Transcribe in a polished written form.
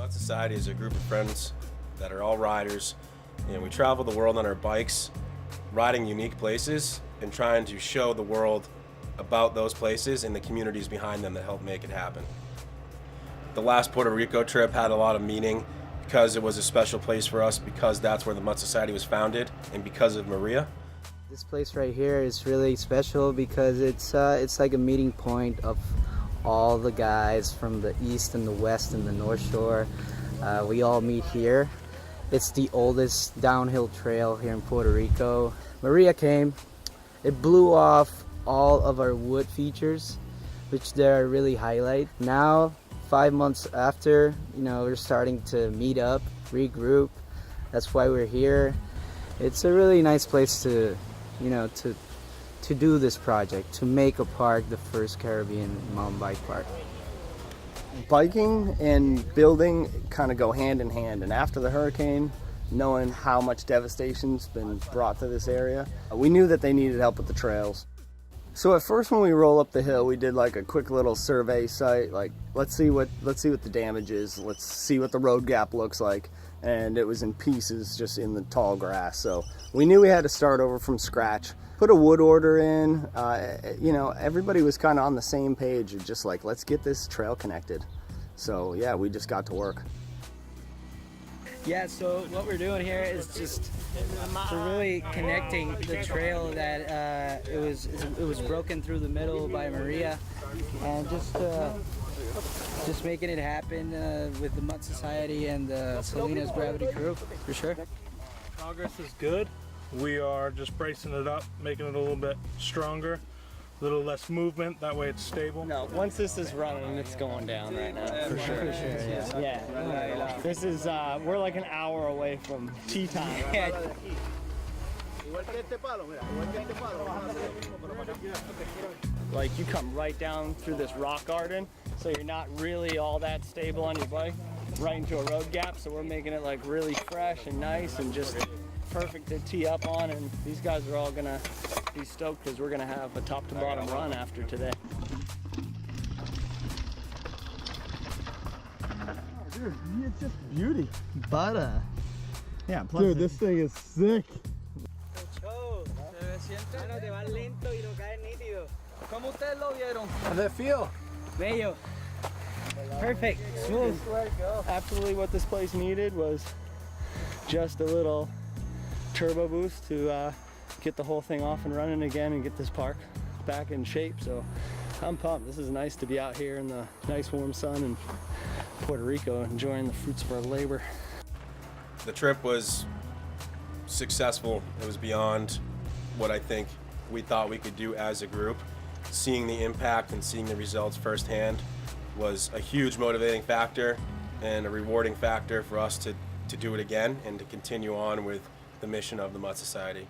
Mutt Society is a group of friends that are all riders, and we travel the world on our bikes, riding unique places and trying to show the world about those places and the communities behind them that help make it happen. The last Puerto Rico trip had a lot of meaning because it was a special place for us, because that's where the Mutt Society was founded, and because of Maria. This place right here is really special because it's like a meeting point of all the guys from the east and the west and the north shore. We all meet here. It's the oldest downhill trail here in Puerto Rico. Maria came, it blew off all of our wood features, which they're really highlight. Now, 5 months after, we're starting to meet up, regroup. That's why we're here. It's a really nice place to do this project, to make a park the first Caribbean mountain bike park. Biking and building kind of go hand in hand, and after the hurricane, knowing how much devastation's been brought to this area, we knew that they needed help with the trails. So at first when we roll up the hill, we did like a quick little survey site, like let's see what the damage is, let's see what the road gap looks like, and it was in pieces just in the tall grass. So we knew we had to start over from scratch. Put a wood order in, everybody was kind of on the same page, just like, let's get this trail connected. So yeah, we just got to work. Yeah, so what we're doing here is just we're really connecting the trail that it was broken through the middle by Maria, and just making it happen with the Mutt Society and the Salinas Gravity Crew, for sure. Progress is good. We are just bracing it up, making it a little bit stronger, a little less movement, that way it's stable. No, once this is running, it's going down right now, for sure. Yeah. This is, we're like an hour away from tea time. Like, you come right down through this rock garden, so you're not really all that stable on your bike, right into a road gap, so we're making it like really fresh and nice and just perfect to tee up on, and these guys are all gonna be stoked because we're gonna have a top to bottom run after today. Dude, it's just beauty. Butter. Yeah, dude, this thing is sick. How does it feel? Bello. Perfect. Smooth. Absolutely what this place needed was just a little turbo boost to get the whole thing off and running again and get this park back in shape. So I'm pumped. This is nice to be out here in the nice warm sun in Puerto Rico, enjoying the fruits of our labor. The trip was successful. It was beyond what I think we thought we could do as a group. Seeing the impact and seeing the results firsthand was a huge motivating factor and a rewarding factor for us to do it again and to continue on with the mission of the Mutt Society.